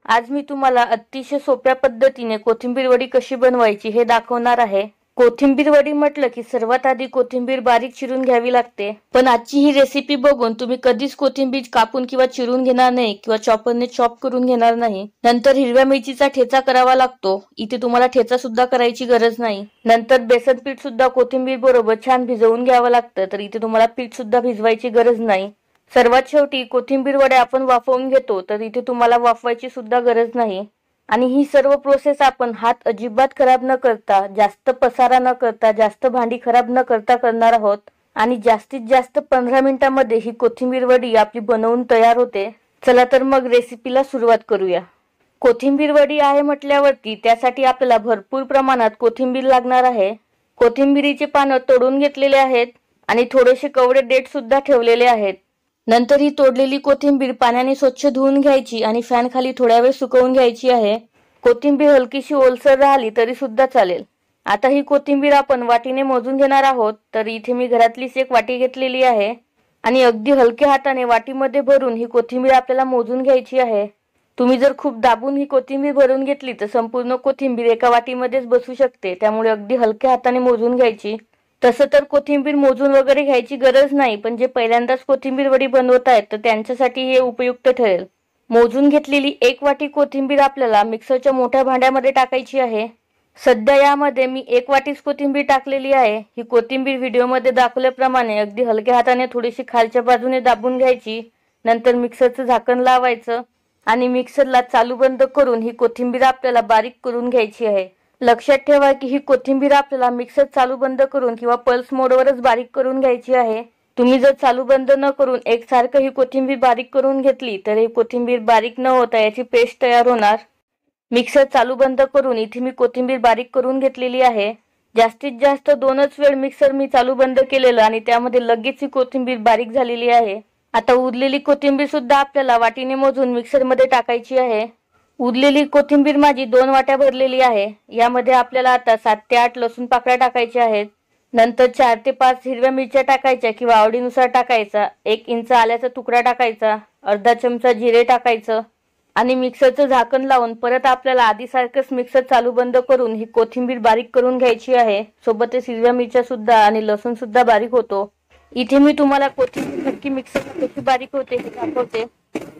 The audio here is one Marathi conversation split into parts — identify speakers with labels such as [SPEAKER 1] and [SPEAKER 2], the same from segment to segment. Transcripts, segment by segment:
[SPEAKER 1] आज मी तुम्हाला अतिशय सोप्या पद्धतीने कोथिंबीर वडी कशी बनवायची हे दाखवणार आहे। कोथिंबीर वडी म्हटलं की सर्वात आधी कोथिंबीर बारीक चिरून घ्यावी लागते, पण आजची ही रेसिपी बघून तुम्ही कधीच कोथिंबीर कापून किंवा चिरून घेणार नाही किंवा चॉपरने चॉप करून घेणार नाही। नंतर हिरव्या मिरचीचा ठेचा करावा लागतो, इथे तुम्हाला ठेचा सुद्धा करायची गरज नाही। नंतर बेसन पीठ सुद्धा कोथिंबीर बरोबर छान भिजवून घ्यावं लागतं, तर इथे तुम्हाला पीठ सुद्धा भिजवायची गरज नाही। सर्वात शेवटी कोथिंबीर वडे आपण वाफवून घेतो, तर इथे तुम्हाला वाफवायची सुद्धा गरज नाही। आणि ही सर्व प्रोसेस आपण हात अजिबात खराब न करता, जास्त पसारा न करता, जास्त भांडी खराब न करता करणार आहोत। आणि जास्तीत जास्त 15 मिनिटांमध्ये ही कोथिंबीर वडी आपली बनवून तयार होते। चला तर मग रेसिपीला सुरुवात करूया। कोथिंबीर वडी आहे म्हटल्यावरती त्यासाठी आपल्याला भरपूर प्रमाणात कोथिंबीर लागणार आहे। कोथिंबीरीचे पानं तोडून घेतलेले आहेत आणि थोडेसे कवळे देठ सुद्धा ठेवलेले आहेत। नंतर ही तोडलेली कोथिंबीर पाण्याने स्वच्छ धुवून घ्यायची आणि फॅन खाली थोड्या वेळ सुकवून घ्यायची आहे। कोथिंबीर हलकीशी ओलसर राहिली तरी सुद्धा चालेल। आता ही कोथिंबीर आपण वाटीने मोजून घेणार आहोत, तर इथे मी घरातलीच एक वाटी घेतलेली आहे आणि अगदी हलक्या हाताने वाटीमध्ये भरून ही कोथिंबीर आपल्याला मोजून घ्यायची आहे। तुम्ही जर खूप दाबून ही कोथिंबीर भरून घेतली तर संपूर्ण कोथिंबीर एका वाटीमध्येच बसू शकते, त्यामुळे अगदी हलक्या हाताने मोजून घ्यायची। तसं तर कोथिंबीर मोजून वगैरे घ्यायची गरज नाही, पण जे पहिल्यांदाच कोथिंबीर वडी बनवत आहेत तर त्यांच्यासाठी हे उपयुक्त ठरेल। मोजून घेतलेली एक वाटी कोथिंबीर आपल्याला मिक्सरच्या मोठ्या भांड्यामध्ये टाकायची आहे। सध्या यामध्ये मी एक वाटीच कोथिंबीर टाकलेली आहे। ही कोथिंबीर व्हिडिओमध्ये दाखवल्याप्रमाणे अगदी हलक्या हाताने थोडीशी खालच्या बाजूने दाबून घ्यायची। नंतर मिक्सरचं झाकण लावायचं आणि मिक्सरला चालू बंद करून ही कोथिंबीर आपल्याला बारीक करून घ्यायची आहे। लक्षात ठेवा की ही कोथिंबीर आपल्याला मिक्सर चालू बंद करून किंवा पल्स मोडवरच बारीक करून घ्यायची आहे। तुम्ही जर चालू बंद न करून एकसारखं ही कोथिंबीर बारीक करून घेतली तर ही कोथिंबीर बारीक न होता याची पेस्ट तयार होणार। मिक्सर चालू बंद करून इथे मी कोथिंबीर बारीक करून घेतलेली आहे। जास्तीत जास्त 2च वेळ मिक्सर मी चालू बंद केलेलं आणि त्यामध्ये लगेच ही कोथिंबीर बारीक झालेली आहे। आता उरलेली कोथिंबीर सुद्धा आपल्याला वाटीने मोजून मिक्सरमध्ये टाकायची आहे। उरलेली कोथिंबीर माझी 2 वाट्या भरलेली आहे। यामध्ये आपल्याला आता 7 ते 8 लसूण पाकळ्या टाकायच्या आहेत। नंतर 4 ते 5 हिरव्या मिरच्या टाकायच्या किंवा आवडीनुसार टाकायचा। 1 इंच आल्याचा तुकडा टाकायचा, अर्धा चमचा जिरे टाकायचं आणि मिक्सरचं झाकण लावून परत आपल्याला आधीसारखंच मिक्सर चालू बंद करून ही कोथिंबीर बारीक करून घ्यायची आहे। सोबतच हिरव्या मिरच्या सुद्धा आणि लसूण सुद्धा बारीक होतो। इथे मी तुम्हाला कोथिंबीर नक्की मिक्सरला कशी बारीक होते हे दाखवते।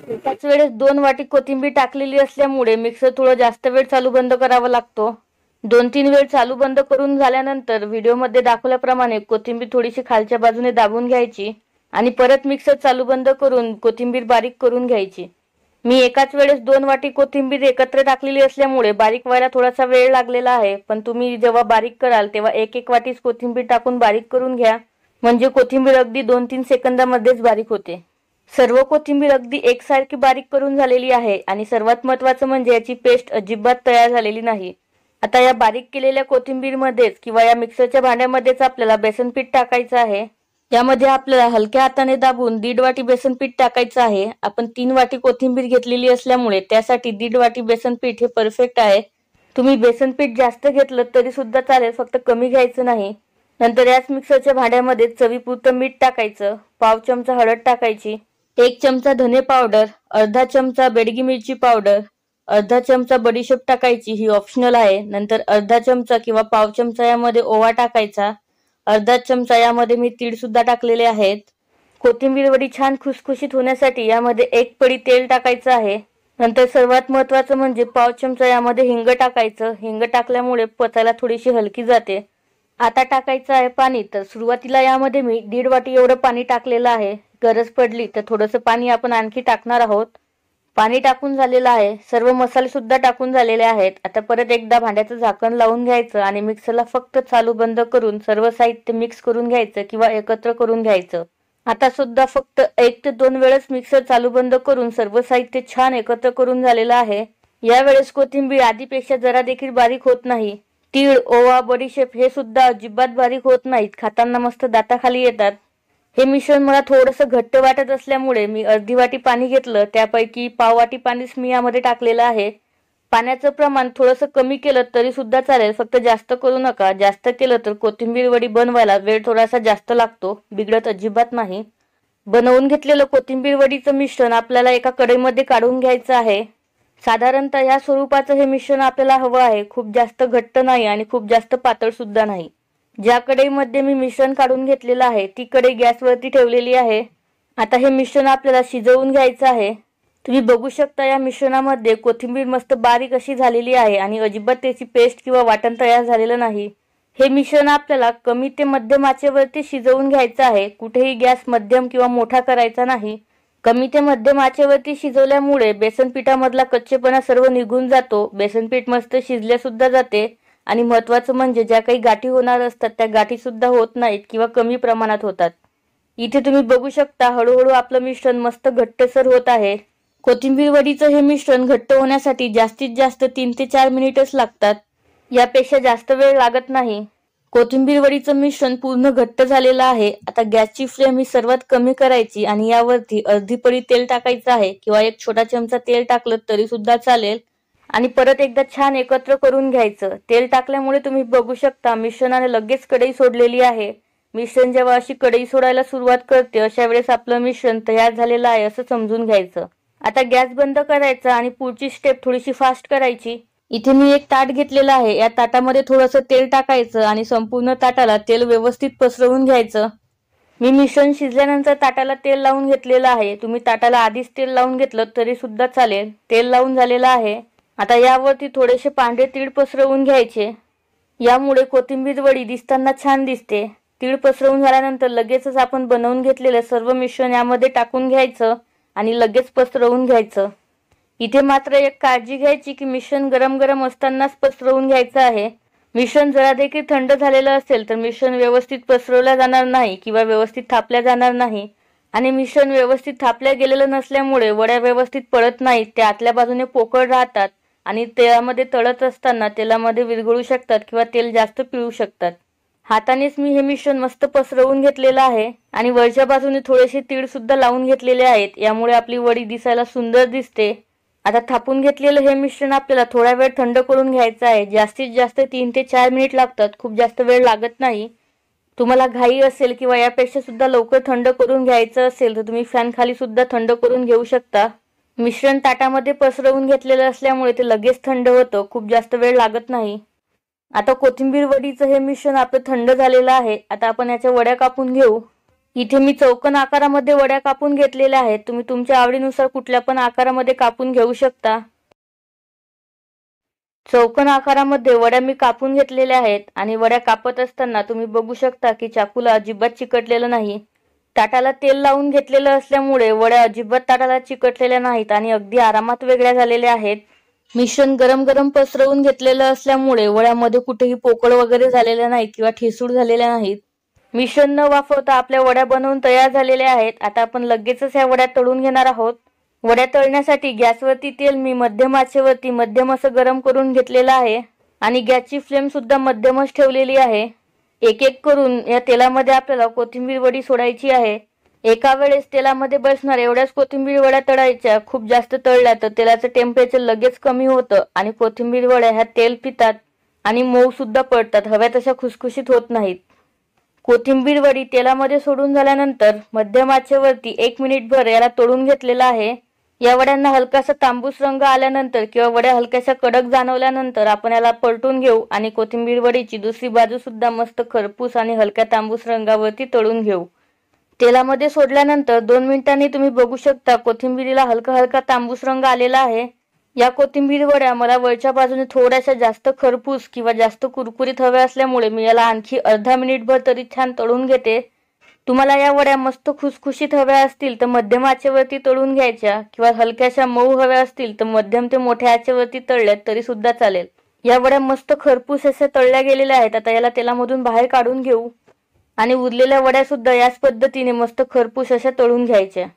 [SPEAKER 1] एकाच वेळेस 2 वाटी कोथिंबीर टाकलेली असल्यामुळे मिक्सर थोडं जास्त वेळ चालू बंद करावा लागतो। 2-3 वेळ चालू बंद करून झाल्यानंतर व्हिडिओमध्ये दाखवल्याप्रमाणे कोथिंबीर थोडीशी खालच्या बाजूने दाबून घ्यायची आणि परत मिक्सर चालू बंद करून कोथिंबीर बारीक करून घ्यायची। मी एकाच वेळेस 2 वाटी कोथिंबीर एकत्र टाकलेली असल्यामुळे बारीक व्हायला थोडासा वेळ लागलेला आहे, पण तुम्ही जेव्हा बारीक कराल तेव्हा एक वाटीच कोथिंबीर टाकून बारीक करून घ्या, म्हणजे कोथिंबीर अगदी 2-3 सेकंदामध्येच बारीक होते। सर्व कोथिंबीर अगदी एकसारखी बारीक करून झालेली आहे आणि सर्वात महत्त्वाचं म्हणजे याची पेस्ट अजिबात तयार झालेली नाही। आता या बारीक केलेल्या कोथिंबीरमध्येच किंवा या मिक्सरच्या भांड्यामध्येच आपल्याला बेसन पीठ टाकायचं आहे। यामध्ये आपल्याला हलक्या हाताने दाबून 1.5 वाटी बेसन पीठ टाकायचं आहे। आपण 3 वाटी कोथिंबीर घेतलेली असल्यामुळे त्यासाठी 1.5 वाटी बेसन पीठ हे परफेक्ट आहे। तुम्ही बेसन पीठ जास्त घेतलं तरी सुद्धा चालेल, फक्त कमी घ्यायचं नाही। नंतर याच मिक्सरच्या भांड्यामध्ये चवीपुरतं मीठ टाकायचं, पाव चमचा हळद टाकायची, 1 चमचा धने पावडर, अर्धा चमचा बेडगी मिरची पावडर, अर्धा चमचा बडीशेप टाकायची, ही ऑप्शनल आहे। नंतर अर्धा चमचा किंवा पाव चमचा यामध्ये ओवा टाकायचा, अर्धा चमचा यामध्ये मी तीळ सुद्धा टाकलेले आहेत। कोथिंबीर वडी छान खुसखुशीत होण्यासाठी यामध्ये 1 पळी तेल टाकायचं आहे। नंतर सर्वात महत्त्वाचं म्हणजे पाव चमचा यामध्ये हिंग टाकायचं। हिंग टाकल्यामुळे पचायला थोडीशी हलकी जाते। आता टाकायचं आहे पाणी, तर सुरुवातीला यामध्ये मी 1.5 वाटी एवढं पाणी टाकलेलं आहे। गरज पडली तर थोडंसं पाणी आपण आणखी टाकणार आहोत। पाणी टाकून झालेलं आहे, सर्व मसाले सुद्धा टाकून झालेले आहेत। आता परत एकदा भांड्याचं झाकण लावून घ्यायचं आणि मिक्सरला फक्त चालू बंद करून सर्व साहित्य मिक्स करून घ्यायचं किंवा एकत्र करून घ्यायचं। आता सुद्धा फक्त 1 ते 2 वेळेस मिक्सर चालू बंद करून सर्व साहित्य छान एकत्र करून झालेलं आहे। यावेळेस कोथिंबीर आधीपेक्षा जरा देखील बारीक होत नाही। तीळ, ओवा, बडीशेप हे सुद्धा अजिबात बारीक होत नाहीत, खाताना मस्त दाताखाली येतात। हे मिश्रण मला थोडंसं घट्ट वाटत असल्यामुळे मी अर्धी वाटी पाणी घेतलं, त्यापैकी पाव वाटी पाणीच मी यामध्ये टाकलेलं आहे। पाण्याचं प्रमाण थोडंसं कमी केलं तरी सुद्धा चालेल, फक्त जास्त करू नका। जास्त केलं तर कोथिंबीर वडी बनवायला वेळ थोडासा जास्त लागतो, बिघडत अजिबात नाही। बनवून घेतलेलं कोथिंबीर वडीचं मिश्रण आपल्याला एका कढईमध्ये काढून घ्यायचं आहे। साधारणतः या स्वरूपाचं हे मिश्रण आपल्याला हवं आहे. खूप जास्त घट्ट नाही आणि खूप जास्त पातळ सुद्धा नाही. ज्या कढईमध्ये मी मिश्रण काढून घेतलेलं आहे ती कढई गॅसवरती ठेवलेली आहे. आता हे मिश्रण आपल्याला शिजवून घ्यायचं आहे. तुम्ही बघू शकता या मिश्रणामध्ये कोथिंबीर मस्त बारीक अशी झालेली आहे आणि अजिबात त्याची पेस्ट किंवा वाटण तयार झालेलं नाही. हे मिश्रण आपल्याला कमी ते मध्यम आचेवरती शिजवून घ्यायचं आहे. कुठेही गॅस मध्यम किंवा मोठा करायचा नाही. कमी ते मध्यम आचेवरती शिजवल्यामुळे बेसन पिठामधला कच्चेपणा सर्व निघून जातो. बेसन पीठ मस्त शिजले सुद्धा जाते आणि महत्त्वाचं म्हणजे ज्या काही गाठी होणार असतात त्या गाठी सुद्धा होत नाहीत किंवा कमी प्रमाणात होतात. इथे तुम्ही बघू शकता हळूहळू आपलं मिश्रण मस्त घट्टसर होत आहे. कोथिंबीर वडीचं हे मिश्रण घट्ट होण्यासाठी जास्तीत जास्त 3 ते 4 मिनिटच लागतात. यापेक्षा जास्त वेळ लागत नाही. कोथिंबीर वडीचं मिश्रण पूर्ण घट्ट झालेलं आहे. आता गॅसची फ्लेम ही सर्वात कमी करायची आणि यावरती अर्धी पळी तेल टाकायचं आहे किंवा एक छोटा चमचा तेल टाकलं तरी सुद्धा चालेल आणि परत एकदा छान एकत्र करून घ्यायचं. तेल टाकल्यामुळे तुम्ही बघू शकता मिश्रणाने लगेच कढई सोडलेली आहे. मिश्रण जेव्हा अशी कढई सोडायला सुरुवात करते अशा वेळेस आपलं मिश्रण तयार झालेलं आहे असं समजून घ्यायचं. आता गॅस बंद करायचा आणि पुढची स्टेप थोडीशी फास्ट करायची. इथे मी एक ताट घेतलेलं आहे. या ताटामध्ये थोडंसं तेल टाकायचं आणि संपूर्ण ताटाला तेल व्यवस्थित पसरवून घ्यायचं. मी मिश्रण शिजल्यानंतर ताटाला तेल लावून घेतलेलं आहे. तुम्ही ताटाला आधीच तेल लावून घेतलं तरी सुद्धा चालेल. तेल लावून झालेलं आहे. आता यावरती थोडेसे पांढरे तीळ पसरवून घ्यायचे. यामुळे कोथिंबीर वडी दिसताना छान दिसते. तीळ पसरवून झाल्यानंतर लगेचच आपण बनवून घेतलेलं सर्व मिश्रण यामध्ये टाकून घ्यायचं आणि लगेच पसरवून घ्यायचं. इथे मात्र एक काळजी घ्यायची की मिश्रण गरम गरम असतानाच पसरवून घ्यायचं आहे. मिश्रण जरा देखील थंड झालेलं असेल तर मिश्रण व्यवस्थित पसरवलं जाणार नाही किंवा व्यवस्थित थापल्या जाणार नाही आणि मिश्रण व्यवस्थित थापल्या गेलेलं नसल्यामुळे वड्या व्यवस्थित पडत नाहीत. त्या आतल्या बाजूने पोकळ राहतात आणि तेलामध्ये तळत असताना तेलामध्ये विरघळू शकतात किंवा तेल जास्त पिळू शकतात. हातानेच मी हे मिश्रण मस्त पसरवून घेतलेलं आहे आणि वरच्या बाजूने थोडेसे तीळ सुद्धा लावून घेतलेले आहेत. यामुळे आपली वडी दिसायला सुंदर दिसते. आता थापून घेतलेलं हे मिश्रण आपल्याला थोडा वेळ थंड करून घ्यायचं आहे. जास्तीत जास्त 3 ते 4 मिनिट लागतात. खूप जास्त वेळ लागत नाही. तुम्हाला घाई असेल किंवा यापेक्षा सुद्धा लवकर थंड करून घ्यायचं असेल तर तुम्ही फॅन खाली सुद्धा थंड करून घेऊ शकता. मिश्रण ताटामध्ये पसरवून घेतलेलं असल्यामुळे ते लगेच थंड होतं. खूप जास्त वेळ लागत नाही. आता कोथिंबीर वडीचं हे मिश्रण आपलं थंड झालेलं आहे. आता आपण याच्या वड्या कापून घेऊ. इथे मी चौकोन आकारामध्ये वड्या कापून घेतलेल्या आहेत. तुम्ही तुमच्या आवडीनुसार कुठल्या पण आकारामध्ये कापून घेऊ शकता. चौकोन आकारामध्ये वड्या मी कापून घेतलेल्या आहेत आणि वड्या कापत असताना तुम्ही बघू शकता की चाकूला अजिबात चिकटलेलं नाही. ताटाला तेल लावून घेतलेलं असल्यामुळे वड्या अजिबात ताटाला चिकटलेल्या नाहीत आणि अगदी आरामात वेगळ्या झालेल्या आहेत. मिश्रण गरम गरम पसरवून घेतलेलं असल्यामुळे वड्यामध्ये कुठेही पोकळ वगैरे झालेल्या नाहीत किंवा ठिसूळ झालेल्या नाहीत. मिश्रण न वाफवता आपल्या वड्या बनवून तयार झालेल्या आहेत. आता आपण लगेचच ह्या वड्या तळून घेणार आहोत. वड्या तळण्यासाठी गॅसवरती तेल मी मध्यम आचेवरती मध्यम असं गरम करून घेतलेलं आहे आणि गॅसची फ्लेम सुद्धा मध्यमच ठेवलेली आहे. एक एक करून या तेलामध्ये आपल्याला कोथिंबीर वडी सोडायची आहे. एका वेळेस तेलामध्ये बसणार एवढ्याच कोथिंबीर वड्या तळायच्या. खूप जास्त तळल्या तर तेलाचं टेम्परेचर लगेच कमी होतं आणि कोथिंबीर वड्या ह्या तेल पितात आणि मऊ सुद्धा पडतात. हव्या तशा खुसखुशीत होत नाहीत. कोथिंबीर वडी तेलामध्ये सोडून झाल्यानंतर मध्यम आचेवरती 1 मिनिटभर याला तळून घेतलेला आहे. या वड्यांना हलकासा तांबूस रंग आल्यानंतर किंवा वड्या हलक्याशा कडक जाणवल्यानंतर आपण याला पलटून घेऊ आणि कोथिंबीर वडीची दुसरी बाजू सुद्धा मस्त खरपूस आणि हलक्या तांबूस रंगावरती तळून घेऊ. तेलामध्ये सोडल्यानंतर 2 मिनिटांनी तुम्ही बघू शकता कोथिंबीरीला हलका हलका तांबूस रंग आलेला आहे. या कोथिंबीर वड्या मला वरच्या बाजूने थोड्याशा जास्त खरपूस किंवा जास्त कुरकुरीत हव्या असल्यामुळे मी याला आणखी अर्धा मिनिटभर तरी छान तळून घेते. तुम्हाला या वड्या मस्त खुसखुशीत हव्या असतील तर मध्यम आचेवरती तळून घ्यायच्या किंवा हलक्याशा मऊ हव्या असतील तर मध्यम ते मोठ्या आचेवरती तळल्यात तरी सुद्धा चालेल. या वड्या मस्त खरपूस अशा तळल्या गेलेल्या आहेत. आता याला तेलामधून बाहेर काढून घेऊ आणि उरलेल्या वड्या सुद्धा याच पद्धतीने मस्त खरपूस अशा तळून घ्यायच्या.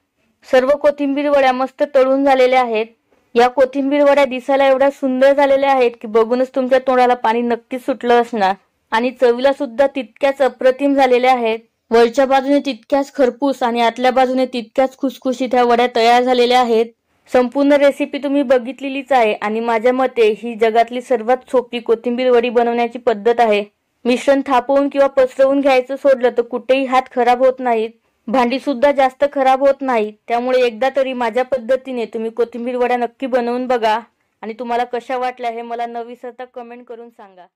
[SPEAKER 1] सर्व कोथिंबीर वड्या मस्त तळून झालेल्या आहेत. या कोथिंबीर वड्या दिसायला एवढ्या सुंदर झालेल्या आहेत की बघूनच तुमच्या तोंडाला पाणी नक्कीच सुटलं असणार आणि चवीला सुद्धा तितक्याच अप्रतिम झालेल्या आहेत. वरच्या बाजूने तितक्याच खरपूस आणि आतल्या बाजूने तितक्याच खुसखुशीत ह्या वड्या तयार झालेल्या आहेत. संपूर्ण रेसिपी तुम्ही बघितलेलीच आहे आणि माझ्या मते ही जगातली सर्वात सोपी कोथिंबीर वडी बनवण्याची पद्धत आहे. मिश्रण थापवून किंवा पसरवून घ्यायचं सोडलं तर कुठेही हात खराब होत नाहीत. भांडी सुद्धा जास्त खराब होत नाहीत. त्यामुळे एकदा तरी माझ्या पद्धतीने तुम्ही कोथिंबीर वड्या नक्की बनवून बघा. आणि तुम्हाला कशा वाटल्या हे मला न विसरता कमेंट करून सांगा.